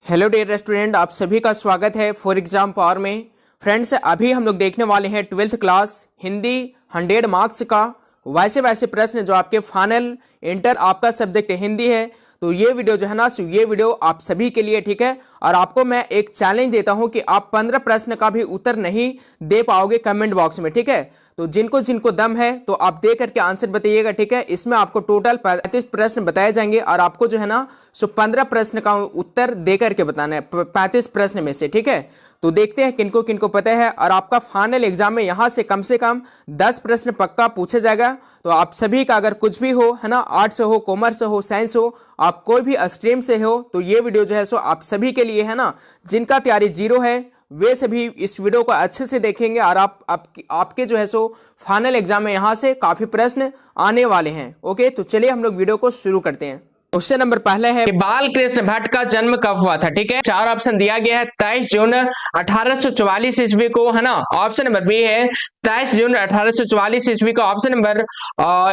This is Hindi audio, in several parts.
हेलो डियर स्टूडेंट, आप सभी का स्वागत है फॉर एग्जाम पावर में। फ्रेंड्स, अभी हम लोग देखने वाले हैं 12th क्लास हिंदी 100 मार्क्स का वैसे प्रश्न जो आपके फाइनल इंटर आपका सब्जेक्ट हिंदी है। तो ये वीडियो जो है ना, ये वीडियो आप सभी के लिए, ठीक है। और आपको मैं एक चैलेंज देता हूं कि आप 15 प्रश्न का भी उत्तर नहीं दे पाओगे कमेंट बॉक्स में, ठीक है। तो जिनको जिनको दम है तो आप दे करके आंसर बताइएगा, ठीक है। इसमें आपको टोटल 35 प्रश्न बताए जाएंगे और आपको जो है ना 15 प्रश्न का उत्तर दे करके बताना है 35 प्रश्न में से, ठीक है। तो देखते हैं किनको किनको पता है। और आपका फाइनल एग्जाम में यहाँ से कम 10 प्रश्न पक्का पूछा जाएगा। तो आप सभी का अगर कुछ भी हो, है ना, आर्ट्स से हो, कॉमर्स से हो, साइंस हो, आप कोई भी स्ट्रीम से हो, तो ये वीडियो जो है सो आप सभी के लिए है ना। जिनका तैयारी जीरो है वे सभी इस वीडियो को अच्छे से देखेंगे और आपके जो है सो फाइनल एग्जाम में यहाँ से काफी प्रश्न आने वाले हैं। ओके, तो चलिए हम लोग वीडियो को शुरू करते हैं। क्वेश्चन नंबर पहला है, बाल कृष्ण भट्ट का जन्म कब हुआ था, ठीक है। 4 ऑप्शन दिया गया है। 23 जून 1844 ईस्वी को, है ना। ऑप्शन नंबर बी है 23 जून 1844 ईस्वी को। ऑप्शन नंबर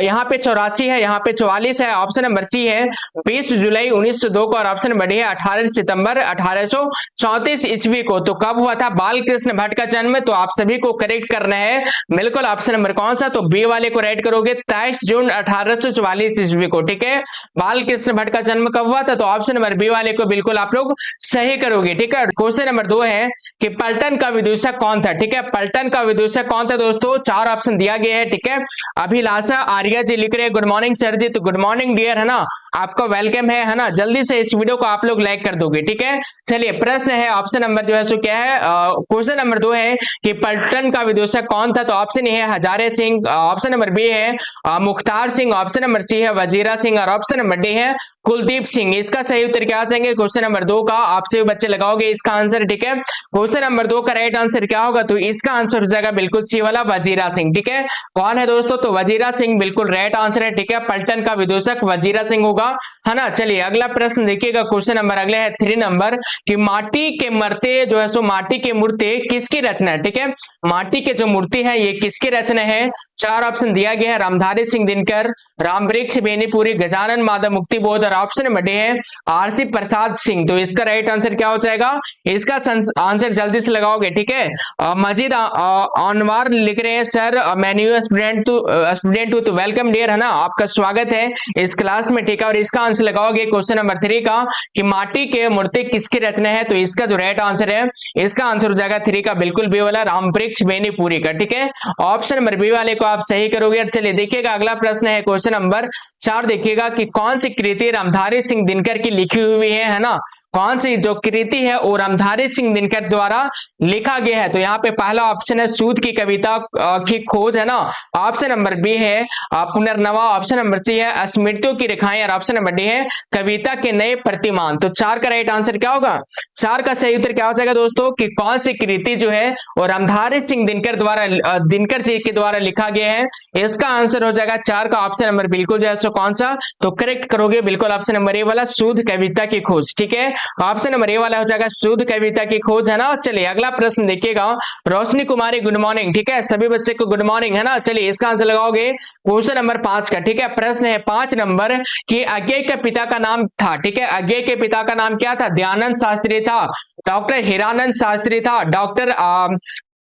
यहाँ पे 84 है, यहाँ पे 44 है। ऑप्शन नंबर सी है 20 जुलाई 1902 को। और ऑप्शन नंबर डी है 18 सितंबर 1834 ईस्वी को। तो कब हुआ था बाल कृष्ण भट्ट का जन्म? तो आप सभी को करेक्ट करना है बिल्कुल। ऑप्शन नंबर कौन सा? तो बी वाले को राइट करोगे, 23 जून 1844 ईस्वी को, ठीक है। बाल कृष्ण भट्ट का जन्म कब हुआ था? तो ऑप्शन नंबर बी वाले को बिल्कुल आप लोग सही करोगे, ठीक है। क्वेश्चन नंबर 2 है कि पलटन का विदूषक कौन था, ठीक है। पलटन का विदूषक कौन था दोस्तों? 4 ऑप्शन दिया गया है, ठीक है। अभिलाषा आर्या जी लिख रहे हैं गुड मॉर्निंग सर जी। तो गुड मॉर्निंग डियर, है ना, आपका वेलकम है ना। जल्दी से इस वीडियो को आप लोग लाइक कर दोगे, ठीक है। चलिए प्रश्न है, ऑप्शन नंबर जो है सो क्या है, क्वेश्चन नंबर 2 है कि पलटन का विदूषक कौन था? तो ऑप्शन ए है Hazare Singh, option number B है Mukhtar Singh, option number C है वजीरा सिंह और ऑप्शन नंबर डी है कुलदीप सिंह। इसका सही उत्तर क्या आ जाएंगे? क्वेश्चन नंबर 2 का आप सभी बच्चे लगाओगे इसका आंसर, ठीक है। क्वेश्चन नंबर 2 का राइट आंसर क्या होगा? तो इसका आंसर हो जाएगा बिल्कुल सी वाला वजीरा सिंह, ठीक है। कौन है दोस्तों? तो वजीरा सिंह बिल्कुल राइट आंसर है, ठीक है। पलटन का विदूषक वजीरा सिंह होगा, है ना। चलिए अगला प्रश्न देखिएगा। क्वेश्चन नंबर अगले है 3 नंबर कि माटी के मूर्ति जो है सो माटी के मूर्ति किसकी रचना है, ठीक है। माटी के जो मूर्ति है ये किसकी रचना है? 4 ऑप्शन दिया गया है, रामधारी सिंह दिनकर, रामवृक्ष बेनीपुरी, गजानन माधव मुक्तिबोध और ऑप्शन नंबर डी है आरसी प्रसाद सिंह। तो इसका राइट आंसर क्या हो जाएगा? इसका आंसर जल्दी से लगाओगे, ठीक है। मजीद अनवार लिख रहे हैं सर मैं न्यू स्टूडेंट हूं तो वेलकम डियर, है ना, आपका स्वागत है इस क्लास में, ठीक है। और इसका आंसर लगाओगे क्वेश्चन नंबर 3 का कि माटी के मूर्ति किसकी रचना है? तो इसका जो राइट आंसर है इसका आंसर हो जाएगा 3 का बिल्कुल बी वाला रामवृक्ष बेनीपुरी का, ठीक है। ऑप्शन नंबर बी वाले को आप सही करोगे। और चलिए देखिएगा अगला प्रश्न है क्वेश्चन नंबर 4 देखिएगा कि कौन सी कृति रामधारी सिंह दिनकर की लिखी हुई है ना। कौन सी जो कृति है वो रामधारी सिंह दिनकर द्वारा लिखा गया है? तो यहाँ पे पहला ऑप्शन है सूद की कविता की खोज, है ना। ऑप्शन नंबर बी है पुनर्नवा, ऑप्शन नंबर सी है स्मृतियों की रेखाएं और ऑप्शन नंबर डी है कविता के नए प्रतिमान। तो 4 का राइट आंसर क्या होगा? 4 का सही उत्तर क्या हो जाएगा दोस्तों कि कौन सी कृति जो है वो रामधारी सिंह दिनकर द्वारा दिनकर जी के द्वारा लिखा गया है? इसका आंसर हो जाएगा 4 का ऑप्शन नंबर बिल्कुल जो है सो कौन सा? तो करेक्ट करोगे बिल्कुल ऑप्शन नंबर ए वाला सूद कविता की खोज, ठीक है। ऑप्शन नंबर ए वाला हो जाएगा शुद्ध कविता की खोज, है ना। चलिए अगला प्रश्न देखिएगा। रोशनी कुमारी गुड मॉर्निंग, ठीक है। सभी बच्चे को गुड मॉर्निंग, है ना। चलिए इसका आंसर लगाओगे क्वेश्चन नंबर 5 का, ठीक है। प्रश्न है 5 नंबर कि अज्ञेय के पिता का नाम था, ठीक है। अज्ञेय के पिता का नाम क्या था? दयानंद शास्त्री था, डॉक्टर हीरानंद शास्त्री था, डॉक्टर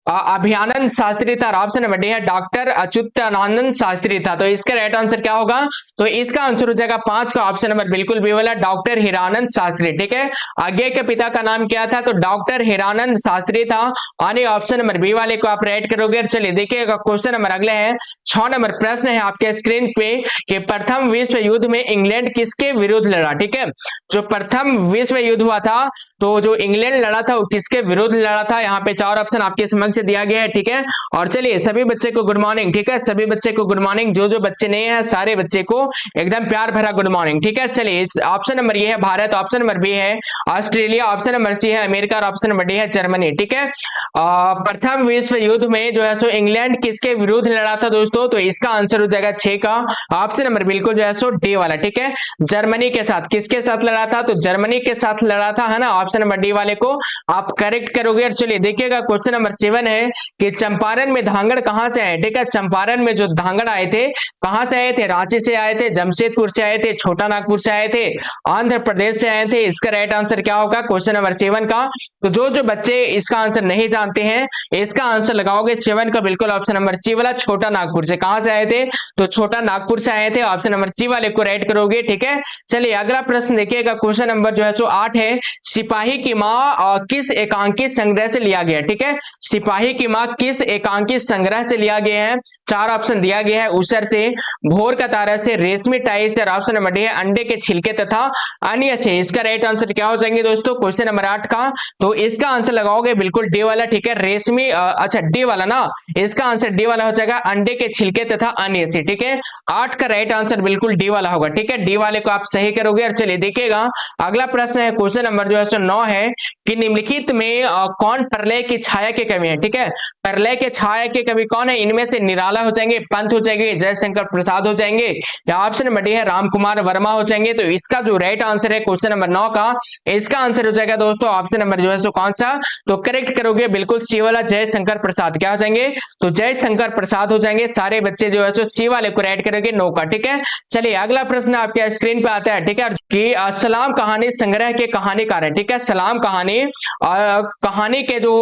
अभियानंद शास्त्री था, ऑप्शन नंबर डी है डॉक्टर अच्युतानंद शास्त्री था। तो इसका राइट आंसर क्या होगा? तो इसका आंसर हो जाएगा 5 का ऑप्शन नंबर बिल्कुल बी वाला डॉक्टर हीरानंद शास्त्री, ठीक है। अज्ञेय के पिता का नाम क्या था? तो डॉक्टर हीरानंद शास्त्री था। और ऑप्शन नंबर बी वाले को आप राइट करोगे। चलिए देखिएगा क्वेश्चन नंबर अगले है 6 नंबर प्रश्न है आपके स्क्रीन पे कि प्रथम विश्व युद्ध में इंग्लैंड किसके विरुद्ध लड़ा, ठीक है। जो प्रथम विश्व युद्ध हुआ था तो जो इंग्लैंड लड़ा था वो किसके विरुद्ध लड़ा था? यहाँ पे 4 ऑप्शन आपके समक्ष से दिया गया है, ठीक है। और चलिए सभी बच्चे को गुड मॉर्निंग, ठीक है। सभी बच्चे को गुड मॉर्निंग, जो बच्चे नहीं है सारे बच्चे को एकदम प्यार भरा गुड मॉर्निंग, ठीक है। चलिए ऑप्शन नंबर ये है भारत, ऑप्शन नंबर बी है ऑस्ट्रेलिया, ऑप्शन नंबर सी है अमेरिका और ऑप्शन नंबर डी है जर्मनी, ठीक है। प्रथम विश्व युद्ध में जो है सो इंग्लैंड किसके विरुद्ध लड़ा था दोस्तों? तो इसका आंसर हो जाएगा 6 का ऑप्शन नंबर बिल्कुल जो है सो डी वाला, ठीक है। जर्मनी के साथ, किसके साथ लड़ा था? तो जर्मनी के साथ लड़ा था, है ना। ऑप्शन नंबर डी वाले को आप करेक्ट करोगे। और चलिए देखिएगा क्वेश्चन नंबर 7 क्वेश्चन है कि चंपारण में धांगड़ कहां से आए, ठीक है। चंपारण में जो धांगड़ आए थे कहां से आए थे, रांची से आए थे, जमशेदपुर से आए थे, छोटा नागपुर से आए थे, आंध्र प्रदेश से आए थे। इसका राइट आंसर क्या होगा क्वेश्चन नंबर 7 का। तो जो बच्चे इसका आंसर नहीं जानते हैं, इसका आंसर लगाओगे 7 का बिल्कुल ऑप्शन नंबर सी वाला, छोटा नागपुर से। कहां से आए थे, तो छोटा नागपुर से आए थे। ऑप्शन नंबर सी वाले को राइट करोगे, ठीक है। चलिए अगला प्रश्न देखिएगा, क्वेश्चन नंबर जो है सो 8 है, सिपाही की मां किस एकांकी संग्रह से लिया गया, ठीक है। सिपाही की मां किस एकांकी संग्रह से लिया गया है, 4 ऑप्शन दिया गया है। उसर से, भोर का तारा से, रेशमी टाई से, ऑप्शन नंबर डी है अंडे के छिलके तथा अन्य से। इसका राइट आंसर क्या हो जाएंगे दोस्तों क्वेश्चन नंबर 8 का, तो इसका आंसर लगाओगे बिल्कुल डी वाला, ठीक है। रेशमी अच्छा डी वाला ना, इसका आंसर डी वाला हो जाएगा, अंडे के छिलके तथा अन्य से, ठीक है। 8 का राइट आंसर बिल्कुल डी वाला होगा, ठीक है। डी वाले को आप सही करोगे। और चलिए देखिएगा अगला प्रश्न है, क्वेश्चन नंबर जो है सो 9 है कि निम्नलिखित में कौन प्रलय की छाया के कवि है, ठीक है। प्रलय के छाया के कवि कौन है, इनमें से निराला हो जाएंगे, पंत हो जाएंगे, जयशंकर प्रसाद हो जाएंगे, या ऑप्शन नंबर डी है राम कुमार वर्मा हो जाएंगे। तो इसका जो राइट आंसर है क्वेश्चन नंबर 9 का, इसका आंसर हो जाएगा दोस्तों ऑप्शन नंबर जो है सो कौन सा, तो करेक्ट करोगे बिल्कुल सी वाला, जयशंकर प्रसाद। क्या हो जाएंगे, तो जयशंकर प्रसाद हो जाएंगे। सारे बच्चे जो है सो सी वाले को राइट करोगे 9 का, ठीक है। चलिए अगला प्रश्न आपके स्क्रीन पे आता है, ठीक है, कि सलाम कहानी संग्रह के कहानीकार है, ठीक है। सलाम कहानी कहानी के जो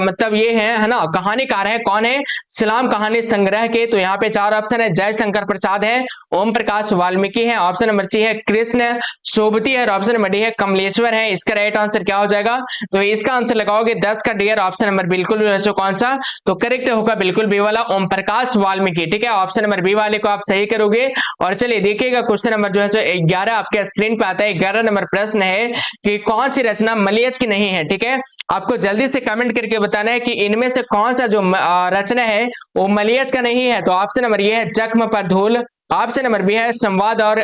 मतलब ये है ना, कहानीकार है कौन है, सलाम कहानी संग्रह के। तो यहाँ पे 4 ऑप्शन है, जयशंकर प्रसाद है, ओम प्रकाश वाल्मीकि है, ऑप्शन नंबर सी है कृष्ण सोबती है, और ऑप्शन नंबर डी है कमलेश्वर है। इसका राइट आंसर क्या हो जाएगा, तो इसका आंसर लगाओगे 10 का डी, ऑप्शन नंबर बिल्कुल कौन सा, तो करेक्ट होगा बिल्कुल बी वाला, ओम प्रकाश वाल्मीकि, ठीक है। ऑप्शन नंबर बी वाले को आप सही करोगे। और चलिए देखिएगा क्वेश्चन नंबर जो है सो 11 आपके स्क्रीन पे आता है। 11 नंबर प्रश्न है कि कौन सी रचना मलयज की नहीं है, ठीक है। आपको जल्दी से कमेंट करके बताना है कि इनमें से कौन सा जो रचना है वो मलयज का नहीं है। तो ऑप्शन नंबर ये है जख्म पर धूल, ऑप्शन नंबर बी है संवाद और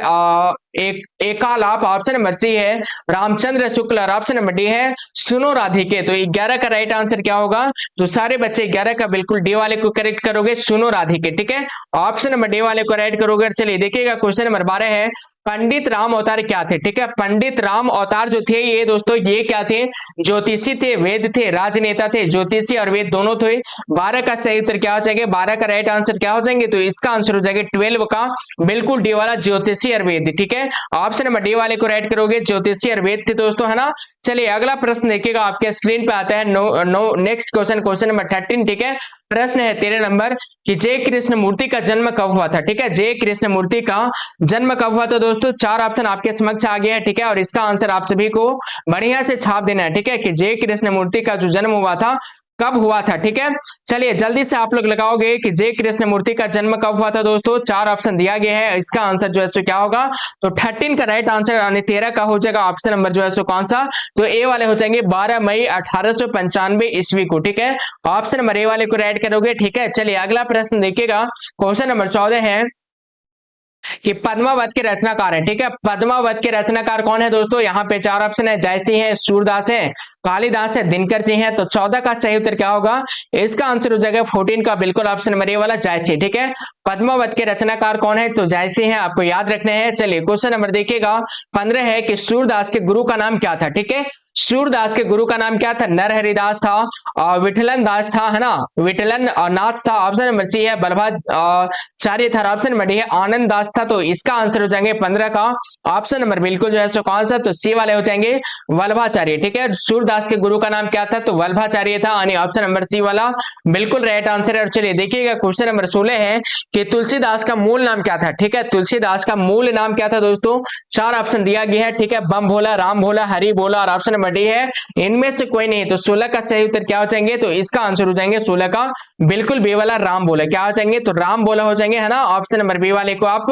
एकालाप, ऑप्शन नंबर सी है रामचंद्र शुक्ल, और ऑप्शन नंबर डी है सुनो राधिके। तो 11 का राइट आंसर क्या होगा, तो सारे बच्चे 11 का बिल्कुल डी वाले को करेक्ट करोगे, सुनो राधिके, ठीक है। ऑप्शन नंबर डी वाले को राइट करोगे। चलिए देखिएगा क्वेश्चन नंबर 12 है, पंडित राम अवतार क्या थे, ठीक है। पंडित राम अवतार जो थे ये दोस्तों ये क्या थे, ज्योतिषी थे, वेद थे, राजनेता थे, ज्योतिषी और वेद दोनों थे। 12 का सही उत्तर क्या हो जाएगा, 12 का राइट आंसर क्या हो जाएंगे, तो इसका आंसर हो जाएगा 12 का बिल्कुल डी वाला, ज्योतिषी और वेद, ठीक है। ऑप्शन नंबर डी वाले को राइट करोगे, ज्योतिषी और वेद थे दोस्तों, है ना। चलिए अगला प्रश्न देखिएगा आपके स्क्रीन पे आता है, नेक्स्ट क्वेश्चन, क्वेश्चन नंबर 13, ठीक है। प्रश्न है 13 नंबर कि जय कृष्ण मूर्ति का जन्म कब हुआ था, ठीक है। जय कृष्ण मूर्ति का जन्म कब हुआ था दोस्तों, 4 ऑप्शन आपके समक्ष आ गया है, ठीक है। और इसका आंसर आप सभी को बढ़िया से छाप देना है, ठीक है, कि जय कृष्ण मूर्ति का जो जन्म हुआ था कब हुआ था, ठीक है। चलिए जल्दी से आप लोग लगाओगे कि जय कृष्ण मूर्ति का जन्म कब हुआ था दोस्तों। 4 ऑप्शन दिया गया है, इसका आंसर जो है सो क्या होगा, तो 13 का राइट आंसर यानी 13 का हो जाएगा ऑप्शन नंबर जो है सो कौन सा, तो ए वाले हो जाएंगे 12 मई 1895 ईस्वी को, ठीक है। ऑप्शन नंबर ए वाले को राइट करोगे, ठीक है। चलिए अगला प्रश्न देखिएगा, क्वेश्चन नंबर 14 है कि पद्मावत के रचनाकार है, ठीक है। पद्मावत के रचनाकार कौन है दोस्तों, यहाँ पे 4 ऑप्शन है, जयसिंह है, सूरदास है, कालिदास है, दिनकर जी है। तो 14 का सही उत्तर क्या होगा, इसका आंसर हो जाएगा 14 का बिल्कुल ऑप्शन नंबर ए वाला, जयसिंह, ठीक है। पद्मावत के रचनाकार कौन है, तो जयसिंह है, आपको याद रखने हैं। चलिए क्वेश्चन नंबर देखिएगा 15 है कि सूरदास के गुरु का नाम क्या था, ठीक है। सूरदास के गुरु का नाम क्या था, नरहरिदास था, और विठलन दास था, है ना, विठलन नाथ था, ऑप्शन नंबर सी है बल्लभाचार्य था, ऑप्शन नंबर डी है आनंद दास था। तो इसका आंसर हो जाएंगे 15 का ऑप्शन नंबर बिल्कुल जो है सो कौन सा, तो सी वाले हो जाएंगे वल्लभाचार्य, ठीक है। सूरदास के गुरु का नाम क्या था, तो वल्लभाचार्य था, यानी ऑप्शन नंबर सी वाला बिल्कुल राइट आंसर है। और चलिए देखिएगा क्वेश्चन नंबर 16 है कि तुलसीदास का मूल नाम क्या था, ठीक है। तुलसीदास का मूल नाम क्या था दोस्तों, 4 ऑप्शन दिया गया है, ठीक है। बम भोला, राम भोला, हरि भोला, और ऑप्शन डी है इनमें से कोई नहीं। तो 16 का सही उत्तर क्या हो जाएंगे, तो इसका आंसर हो जाएंगे 16 का बिल्कुल बी वाला, राम भोला। क्या हो जाएंगे, तो राम भोला हो जाएंगे, है ना। ऑप्शन नंबर बी वाले को आप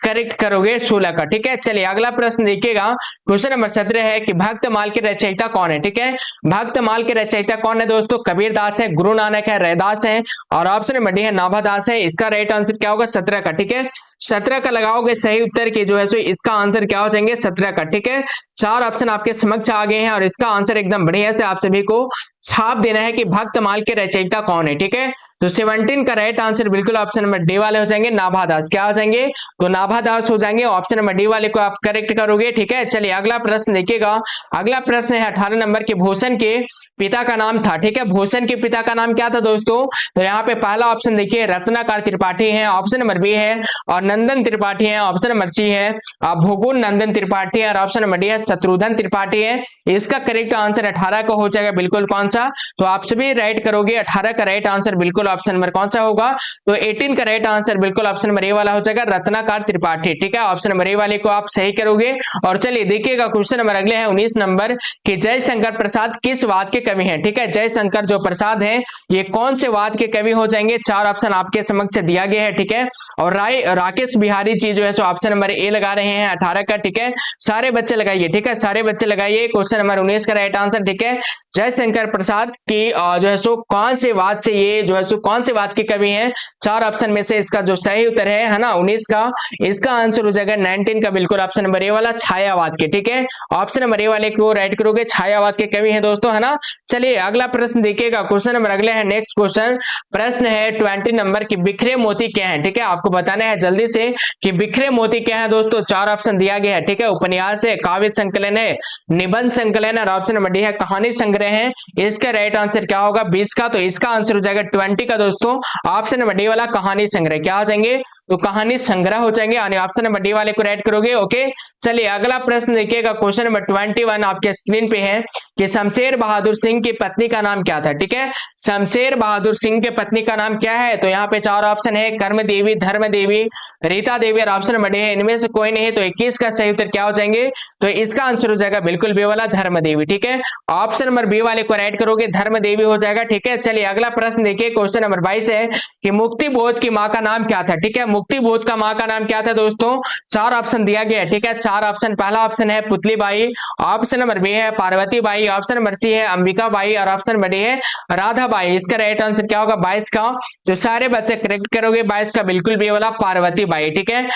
करेक्ट करोगे 16 का, ठीक है। चलिए अगला प्रश्न देखिएगा, क्वेश्चन नंबर 17 है कि भक्तमाल के रचयिता कौन है, ठीक है। भक्तमाल के रचयिता कौन है दोस्तों, कबीरदास है, गुरु नानक है, रैदास है, और ऑप्शन नंबर डी है नाभादास है। इसका राइट आंसर क्या होगा, 17 का, ठीक है। 17 का लगाओगे सही उत्तर की जो है सो इसका आंसर क्या हो जाएंगे, 17 का, ठीक है। 4 ऑप्शन आपके समक्ष आ गए हैं और इसका आंसर एकदम बढ़िया से आप सभी को छाप देना है कि भक्तमाल के रचयिता कौन है। ठीक है, तो 17 का राइट आंसर बिल्कुल ऑप्शन नंबर डी वाले हो जाएंगे, नाभादास। क्या हो जाएंगे, तो नाभादास हो जाएंगे। ऑप्शन नंबर डी वाले को आप करेक्ट करोगे। ठीक है, चलिए अगला प्रश्न देखिएगा। अगला प्रश्न है 18 नंबर के, भूषण के पिता का नाम था। ठीक है, भूषण के पिता का नाम क्या था दोस्तों, तो यहाँ पे पहला ऑप्शन देखिए रत्नाकर त्रिपाठी है, ऑप्शन नंबर बी है, और नंदन त्रिपाठी है, ऑप्शन नंबर सी है, भूगुल नंदन त्रिपाठी है, और ऑप्शन नंबर डी है शत्रुघ्न त्रिपाठी है। इसका करेक्ट आंसर 18 का हो जाएगा बिल्कुल कौन सा, तो आप सभी राइट करोगे। 18 का राइट आंसर बिल्कुल ऑप्शन नंबर कौन सा होगा, तो 18 का राइट आंसर बिल्कुल ऑप्शन नंबर ए वाला हो जाएगा, रत्नाकर त्रिपाठी। ठीक है, ऑप्शन नंबर ए वाले को आप सही करोगे। और चलिए देखिएगा क्वेश्चन नंबर अगले हैं 19 नंबर कि जयशंकर प्रसाद किस वाद के कवि हैं। ठीक है, जयशंकर जो प्रसाद है ये कौन से वाद के कवि हो जाएंगे, चार ऑप्शन आपके समक्ष दिया गया है। ठीक है, और राकेश बिहारी जी जो है सो ऑप्शन नंबर ए लगा रहे हैं 18 का। ठीक है, सारे बच्चे लगाइए। ठीक है, सारे बच्चे लगाइए क्वेश्चन नंबर 19 का राइट आंसर। ठीक है, जयशंकर प्रसाद की जो है सो कौन से वाद से ये जो है सो कौन से वाद के कवि हैं, चार ऑप्शन में से इसका जो सही उत्तर है ना 19 का, इसका आंसर हो जाएगा 19 का बिल्कुल ऑप्शन नंबर ए वाला, छायावाद के। ठीक है, ऑप्शन नंबर ए वाले को राइट करोगे, छायावाद के कवि हैं दोस्तों, है ना। चलिए अगला प्रश्न देखिएगा, क्वेश्चन नंबर अगले है नेक्स्ट क्वेश्चन। प्रश्न है 20 नंबर की, बिखरे मोती क्या है। ठीक है, आपको बताना है जल्दी से कि बिखरे मोती क्या है दोस्तों। चार ऑप्शन दिया गया है। ठीक है, उपन्यास है, काव्य संकलन है, निबंध संकलन है, और ऑप्शन नंबर डी है कहानी संग्रह है। इसका राइट आंसर क्या होगा 20 का, तो इसका आंसर हो जाएगा 20 का दोस्तों, ऑप्शन नंबर डी वाला कहानी संग्रह। क्या हो जाएंगे, तो कहानी संग्रह हो जाएंगे, यानी ऑप्शन नंबर डी वाले को राइट करोगे। ओके, चलिए अगला प्रश्न देखिएगा, क्वेश्चन नंबर 21 आपके स्क्रीन पे है कि शमशेर बहादुर सिंह की पत्नी का नाम क्या था। ठीक है, शमशेर बहादुर सिंह के पत्नी का नाम क्या है, तो यहाँ पे चार ऑप्शन है, कर्म देवी, धर्म देवी, रीता देवी, और ऑप्शन नंबर डी है इनमें से कोई नहीं है, तो 21 का सही उत्तर क्या हो जाएंगे, तो इसका आंसर हो जाएगा बिल्कुल बी वाला, धर्म देवी। ठीक है, ऑप्शन नंबर बी वाले को राइट करोगे, धर्म देवी हो जाएगा। ठीक है, चलिए अगला प्रश्न देखिए, क्वेश्चन नंबर 22 है कि मुक्ति बोध की माँ का नाम क्या था। ठीक है, मुक्ति बोध का माँ का नाम क्या था दोस्तों, चार ऑप्शन दिया गया है। ठीक है, चार ऑप्शन, पहला ऑप्शन है Putli Bai, option number B है Parvati Bai, option number C है अंबिका बाई, और ऑप्शन नंबर डी है राधा बाई। इसका राइट आंसर क्या होगा 22 का, जो सारे बच्चे करेक्ट करोगे 22 का बिल्कुल बी वाला, पार्वती बाई। ठीक है,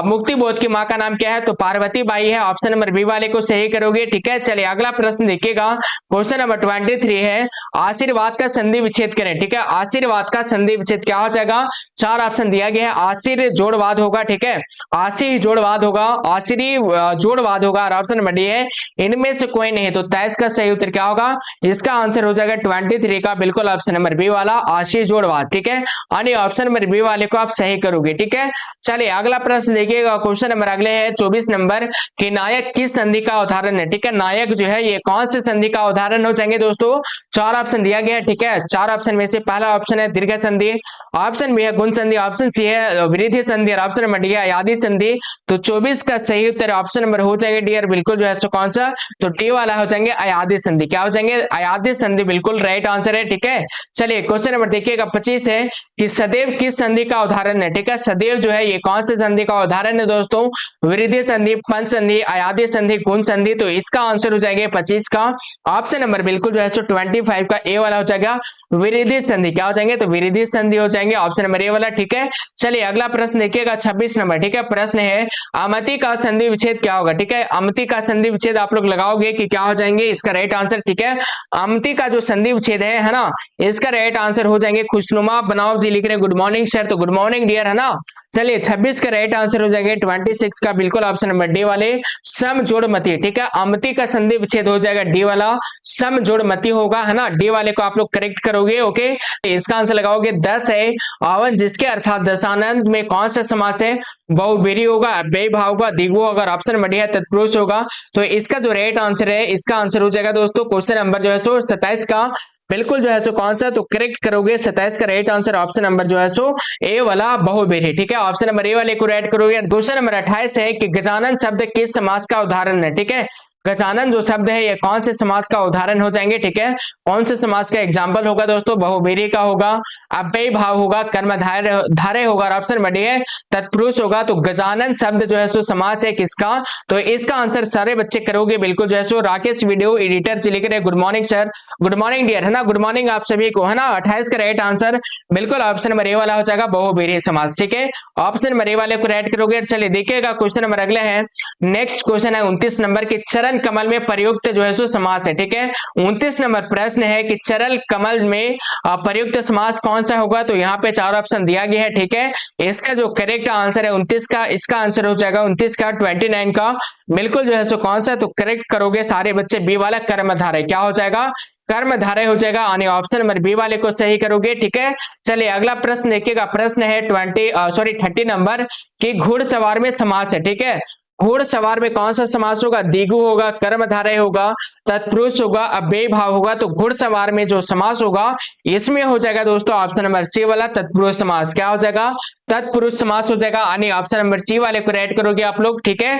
मुक्ति बोध की माँ का नाम क्या है, तो पार्वती बाई है, ऑप्शन नंबर बी वाले को सही करोगे। ठीक है, चलिए अगला प्रश्न देखिएगा, क्वेश्चन नंबर 23 है, आशीर्वाद का संधि विच्छेद करें। ठीक है, आशीर्वाद का संधि विच्छेद क्या हो जाएगा, चार ऑप्शन दिया गया है, आशीर जोड़वाद होगा। ठीक है, आशी जोड़वाद होगा, आशीरी जोड़वाद होगा, और ऑप्शन नंबर डी है इनमें से कोई नहीं, तो 23 का सही उत्तर क्या होगा, इसका आंसर हो जाएगा 23 का बिल्कुल ऑप्शन नंबर बी वाला, आशी जोड़वाद। ठीक है, यानी ऑप्शन नंबर बी वाले को आप सही करोगे। ठीक है, चलिए अगला प्रश्न देखिएगा, क्वेश्चन नंबर अगले है 24 नंबर कि नायक किस संधि का उदाहरण है। ठीक है, नायक जो है ये कौन से संधि का उदाहरण हो जाएंगे दोस्तों, चार ऑप्शन दिया गया है। ठीक है, चार ऑप्शन में से पहला ऑप्शन है दीर्घ संधि, ऑप्शन बी है गुण संधि, ऑप्शन सी है वृद्धि संधि, और ऑप्शन नंबर डी है अयादी संधि। तो 24 का सही उत्तर ऑप्शन नंबर हो जाएगा डियर बिल्कुल जो है सो कौन सा, तो डी वाला हो जाएंगे अयादी संधि। क्या हो जाएंगे, अयादी संधि बिल्कुल राइट आंसर है। ठीक है, चलिए क्वेश्चन नंबर देखिएगा 25 है कि सदैव किस संधि का उदाहरण है। ठीक है, सदैव जो है ये कौन से संधि का उदाहरण है दोस्तों, वृद्धि संधि, पंच संधि, अयादी संधि, गुण संधि। तो इसका आंसर हो जाएगा 25 का ऑप्शन नंबर बिल्कुल जो है सो 25 का ए वाला हो जाएगा, विरिधि संधि। क्या हो जाएंगे, तो विरिधि संधि हो जाएंगे, ऑप्शन नंबर ए वाला। ठीक है, चलिए अगला प्रश्न देखिएगा 26 नंबर। ठीक है, प्रश्न है अमति का संधि विच्छेद क्या होगा। ठीक है, अमति का संधि विच्छेद आप लोग लगाओगे कि क्या हो जाएंगे, इसका राइट आंसर। ठीक है, अमति का जो संधि विच्छेद है ना, इसका राइट आंसर हो जाएंगे खुशनुमा बनाओ जी लिख रहे हैं गुड मॉर्निंग सर, तो गुड मॉर्निंग डियर, है ना। चलिए 26 का राइट आंसर हो जाएगा 26 का बिल्कुल ऑप्शन नंबर डी वाले, सम जोड़ मति। ठीक है, अमति का संधि विच्छेद हो जाएगा डी वाला, सम जोड़ मति होगा, है ना, डी वाले को आप लोग करेक्ट करोगे। ओके, इसका आंसर लगाओगे 10 है आवन, जिसके अर्थात दशानंद में कौन सा समास है, बहुब्रीहि होगा, अव्ययी भाव होगा, द्विगु होगा, और ऑप्शन नंबर डी है तत्पुरुष होगा। तो इसका जो राइट आंसर है, इसका आंसर हो जाएगा दोस्तों क्वेश्चन नंबर जो है सो 27 का बिल्कुल जो है सो कौन सा, तो करेक्ट करोगे 27 का राइट आंसर ऑप्शन नंबर जो है सो ए वाला बहुब्रीहि। ठीक है, ऑप्शन नंबर ए वाले को राइट करोगे। क्वेश्चन नंबर 28 है कि गजानन शब्द किस समास का उदाहरण है। ठीक है, गजानन जो शब्द है ये कौन से समास का उदाहरण हो जाएंगे। ठीक है, कौन से समास का एग्जाम्पल होगा दोस्तों, बहुब्रीहि का होगा, अव्ययी भाव होगा, कर्मधारय होगा, और ऑप्शन नंबर डी है तत्पुरुष होगा। तो गजानन शब्द जो है सो समास है किसका, तो इसका आंसर सारे बच्चे करोगे बिल्कुल जो है सो। राकेश वीडियो एडिटर जी लिख रहे good morning sir, good morning dear, है ना, गुड मॉर्निंग आप सभी को, है ना। 28 का राइट आंसर बिल्कुल ऑप्शन नंबर ए वाला हो जाएगा, बहुब्रीहि समास। ठीक है, ऑप्शन नंबर ए वाले को राइट करोगे। चलिए देखिएगा क्वेश्चन नंबर अगले है नेक्स्ट क्वेश्चन है 29 नंबर के, चरण चरण कमल में प्रयुक्त जो है सो समास है। ठीक है, 29 नंबर प्रश्न है कि चरण कमल में प्रयुक्त समास कौन सा होगा, तो यहाँ पे 4 ऑप्शन दिया गया है। ठीक है, इसका जो करेक्ट आंसर है 29 का, इसका आंसर हो जाएगा 29 का 29 का बिल्कुल जो है सो कौन सा, तो करेक्ट करोगे सारे बच्चे बी वाला कर्मधारय, क्या हो जाएगा, कर्मधारय हो जाएगा, यानी ऑप्शन नंबर बी वाले को सही करोगे। ठीक है, चलिए अगला प्रश्न देखिएगा, प्रश्न है 30 नंबर कि घुड़सवार में समास है। ठीक है, घुड़सवार में कौन सा समास होगा, दिगु होगा, कर्मधारय होगा, तत्पुरुष होगा, अव्ययी भाव होगा। तो घुड़सवार में जो समास होगा इसमें हो जाएगा दोस्तों ऑप्शन नंबर सी वाला तत्पुरुष समास, क्या हो जाएगा, तत्पुरुष समास हो जाएगा, यानी ऑप्शन नंबर सी वाले को रेड करोगे आप लोग। ठीक है,